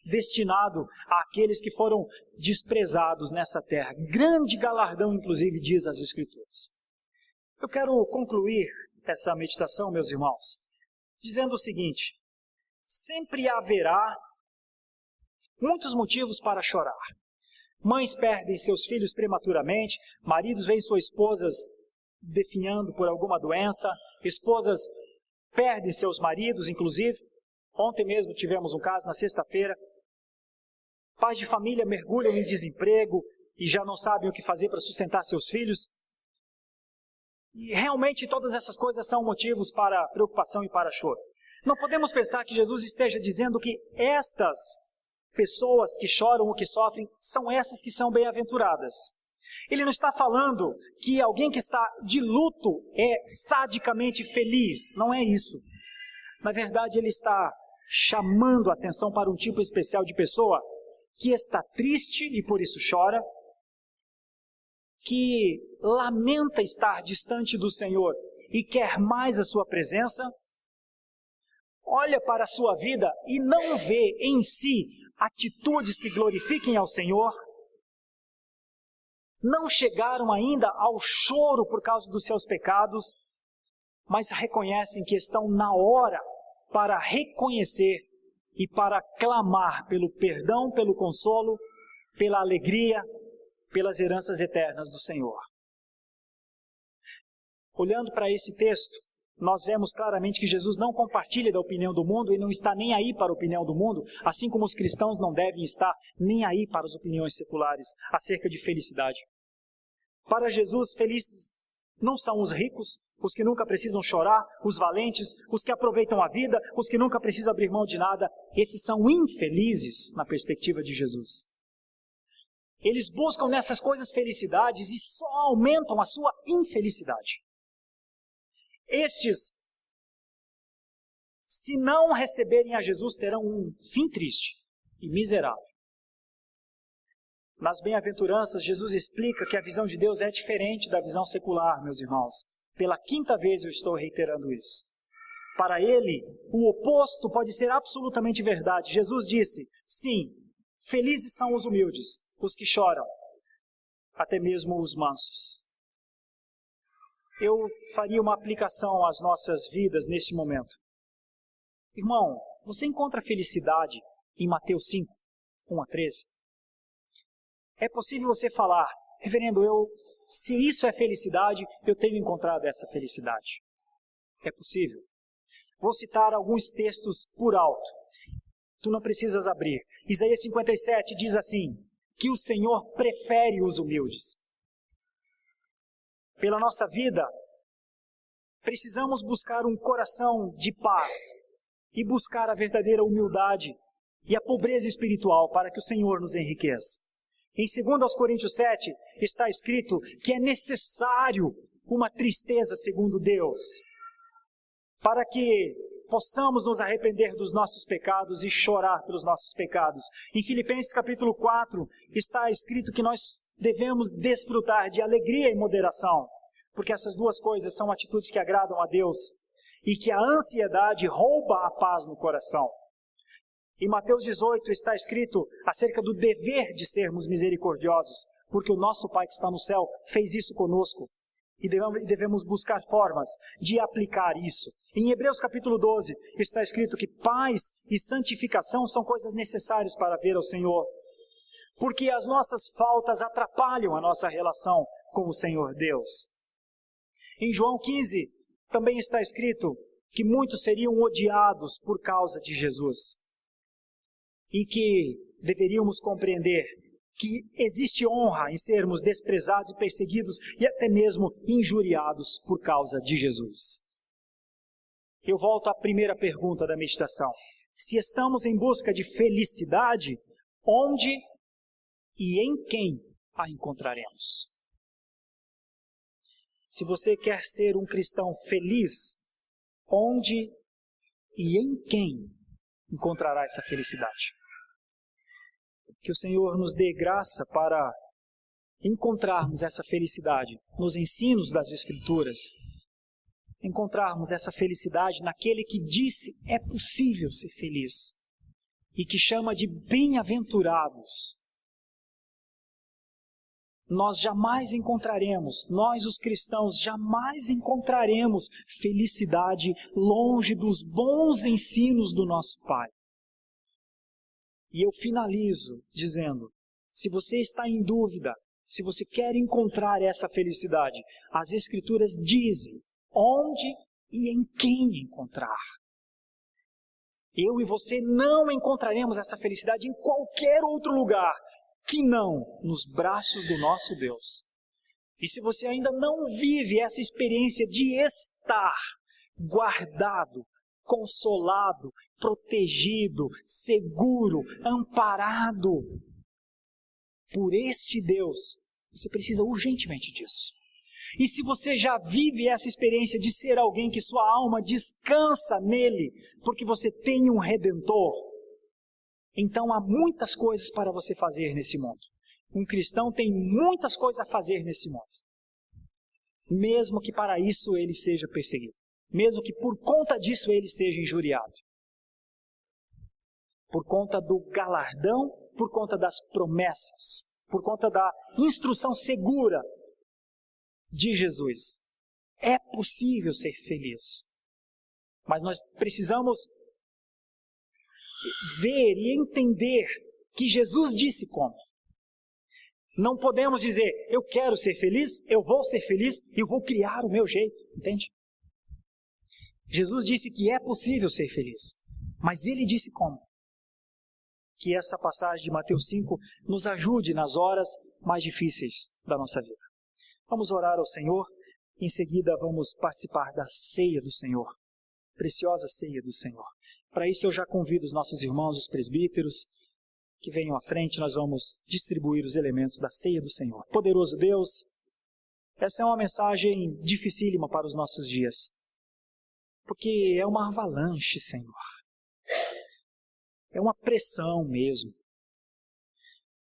destinado àqueles que foram desprezados nessa terra. Grande galardão, inclusive, diz as Escrituras. Eu quero concluir essa meditação, meus irmãos, dizendo o seguinte: sempre haverá muitos motivos para chorar. Mães perdem seus filhos prematuramente, maridos veem suas esposas definhando por alguma doença, esposas perdem seus maridos, inclusive. Ontem mesmo tivemos um caso, na sexta-feira. Pais de família mergulham em desemprego e já não sabem o que fazer para sustentar seus filhos. E realmente todas essas coisas são motivos para preocupação e para choro. Não podemos pensar que Jesus esteja dizendo que estas pessoas que choram ou que sofrem são essas que são bem-aventuradas. Ele não está falando que alguém que está de luto é sadicamente feliz. Não é isso. Na verdade, ele está chamando a atenção para um tipo especial de pessoa que está triste e por isso chora, que lamenta estar distante do Senhor e quer mais a sua presença, olha para a sua vida e não vê em si atitudes que glorifiquem ao Senhor, não chegaram ainda ao choro por causa dos seus pecados, mas reconhecem que estão na hora para reconhecer e para clamar pelo perdão, pelo consolo, pela alegria, pelas heranças eternas do Senhor. Olhando para esse texto, nós vemos claramente que Jesus não compartilha da opinião do mundo e não está nem aí para a opinião do mundo, assim como os cristãos não devem estar nem aí para as opiniões seculares acerca de felicidade. Para Jesus, felizes não são os ricos, os que nunca precisam chorar, os valentes, os que aproveitam a vida, os que nunca precisam abrir mão de nada. Esses são infelizes na perspectiva de Jesus. Eles buscam nessas coisas felicidades e só aumentam a sua infelicidade. Estes, se não receberem a Jesus, terão um fim triste e miserável. Nas bem-aventuranças, Jesus explica que a visão de Deus é diferente da visão secular, meus irmãos. Pela quinta vez eu estou reiterando isso. Para ele, o oposto pode ser absolutamente verdade. Jesus disse, sim, felizes são os humildes, os que choram, até mesmo os mansos. Eu faria uma aplicação às nossas vidas nesse momento. Irmão, você encontra felicidade em Mateus 5, 1-13? É possível você falar, reverendo, se isso é felicidade, eu tenho encontrado essa felicidade. É possível. Vou citar alguns textos por alto. Tu não precisas abrir. Isaías 57 diz assim, que o Senhor prefere os humildes. Pela nossa vida, precisamos buscar um coração de paz e buscar a verdadeira humildade e a pobreza espiritual para que o Senhor nos enriqueça. Em 2 Coríntios 7 está escrito que é necessário uma tristeza segundo Deus, para que possamos nos arrepender dos nossos pecados e chorar pelos nossos pecados. Em Filipenses capítulo 4 está escrito que nós devemos desfrutar de alegria e moderação, porque essas duas coisas são atitudes que agradam a Deus e que a ansiedade rouba a paz no coração. Em Mateus 18 está escrito acerca do dever de sermos misericordiosos, porque o nosso Pai que está no céu fez isso conosco e devemos buscar formas de aplicar isso. Em Hebreus capítulo 12 está escrito que paz e santificação são coisas necessárias para ver ao Senhor, porque as nossas faltas atrapalham a nossa relação com o Senhor Deus. Em João 15 também está escrito que muitos seriam odiados por causa de Jesus. E que deveríamos compreender que existe honra em sermos desprezados e perseguidos e até mesmo injuriados por causa de Jesus. Eu volto à primeira pergunta da meditação. Se estamos em busca de felicidade, onde e em quem a encontraremos? Se você quer ser um cristão feliz, onde e em quem encontrará essa felicidade. Que o Senhor nos dê graça para encontrarmos essa felicidade nos ensinos das Escrituras, encontrarmos essa felicidade naquele que disse é possível ser feliz e que chama de bem-aventurados. Nós jamais encontraremos, nós os cristãos jamais encontraremos felicidade longe dos bons ensinos do nosso Pai. E eu finalizo dizendo, se você está em dúvida, se você quer encontrar essa felicidade, as Escrituras dizem onde e em quem encontrar. Eu e você não encontraremos essa felicidade em qualquer outro lugar que não nos braços do nosso Deus. E se você ainda não vive essa experiência de estar guardado, consolado, protegido, seguro, amparado por este Deus, você precisa urgentemente disso. E se você já vive essa experiência de ser alguém que sua alma descansa nele, porque você tem um Redentor, então há muitas coisas para você fazer nesse mundo. Um cristão tem muitas coisas a fazer nesse mundo. Mesmo que para isso ele seja perseguido. Mesmo que por conta disso ele seja injuriado. Por conta do galardão, por conta das promessas, por conta da instrução segura de Jesus. É possível ser feliz. Mas nós precisamos ver e entender que Jesus disse como. Não podemos dizer, eu quero ser feliz, eu vou ser feliz e eu vou criar o meu jeito, entende? Jesus disse que é possível ser feliz, mas Ele disse como. Que essa passagem de Mateus 5 nos ajude nas horas mais difíceis da nossa vida. Vamos orar ao Senhor, em seguida vamos participar da ceia do Senhor, preciosa ceia do Senhor. Para isso eu já convido os nossos irmãos, os presbíteros, que venham à frente, nós vamos distribuir os elementos da ceia do Senhor. Poderoso Deus, essa é uma mensagem dificílima para os nossos dias, porque é uma avalanche, Senhor. É uma pressão mesmo.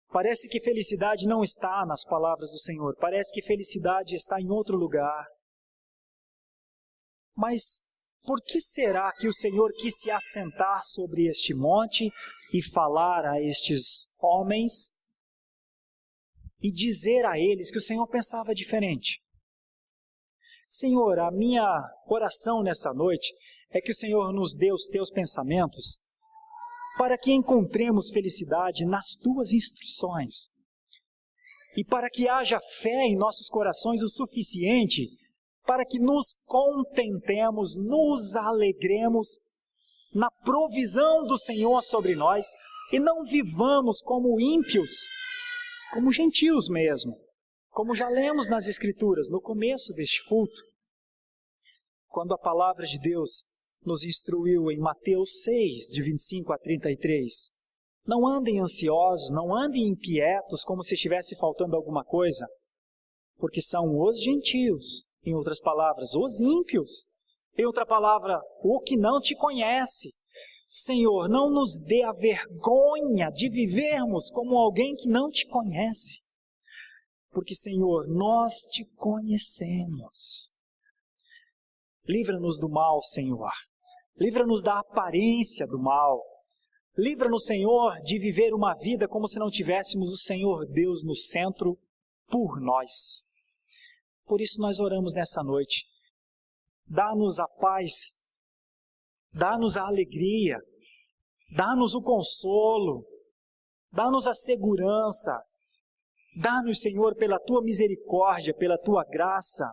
Parece que felicidade não está nas palavras do Senhor, parece que felicidade está em outro lugar. Mas por que será que o Senhor quis se assentar sobre este monte e falar a estes homens e dizer a eles que o Senhor pensava diferente? Senhor, a minha oração nessa noite é que o Senhor nos dê os teus pensamentos para que encontremos felicidade nas tuas instruções e para que haja fé em nossos corações o suficiente para que nos contentemos, nos alegremos na provisão do Senhor sobre nós e não vivamos como ímpios, como gentios mesmo, como já lemos nas Escrituras, no começo deste culto, quando a palavra de Deus nos instruiu em Mateus 6, de 25 a 33. Não andem ansiosos, não andem inquietos, como se estivesse faltando alguma coisa, porque são os gentios, em outras palavras, os ímpios. Em outra palavra, o que não te conhece. Senhor, não nos dê a vergonha de vivermos como alguém que não te conhece. Porque, Senhor, nós te conhecemos. Livra-nos do mal, Senhor. Livra-nos da aparência do mal. Livra-nos, Senhor, de viver uma vida como se não tivéssemos o Senhor Deus no centro por nós. Por isso nós oramos nessa noite. Dá-nos a paz, dá-nos a alegria, dá-nos o consolo, dá-nos a segurança, dá-nos, Senhor, pela Tua misericórdia, pela Tua graça,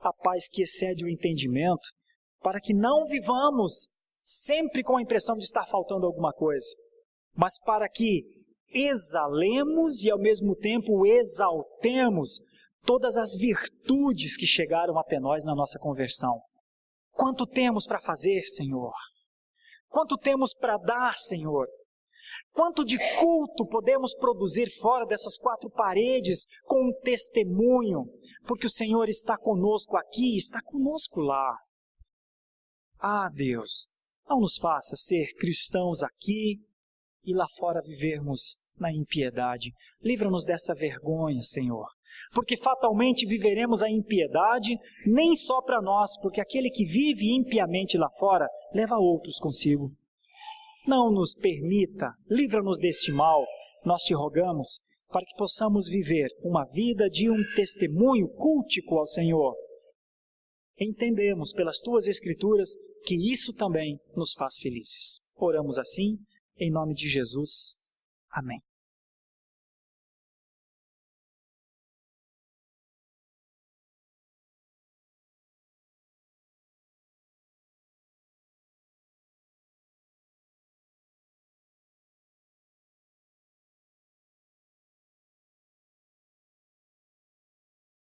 a paz que excede o entendimento, para que não vivamos sempre com a impressão de estar faltando alguma coisa, mas para que exalemos e ao mesmo tempo exaltemos todas as virtudes que chegaram até nós na nossa conversão. Quanto temos para fazer, Senhor? Quanto temos para dar, Senhor? Quanto de culto podemos produzir fora dessas quatro paredes com um testemunho? Porque o Senhor está conosco aqui, está conosco lá. Ah, Deus, Não nos faça ser cristãos aqui e lá fora vivermos na impiedade. Livra-nos dessa vergonha, Senhor, porque fatalmente viveremos a impiedade nem só para nós, porque aquele que vive impiamente lá fora leva outros consigo. Não nos permita, livra-nos deste mal, nós te rogamos, para que possamos viver uma vida de um testemunho cultico ao Senhor. Entendemos pelas tuas Escrituras que isso também nos faz felizes. Oramos assim, em nome de Jesus. Amém.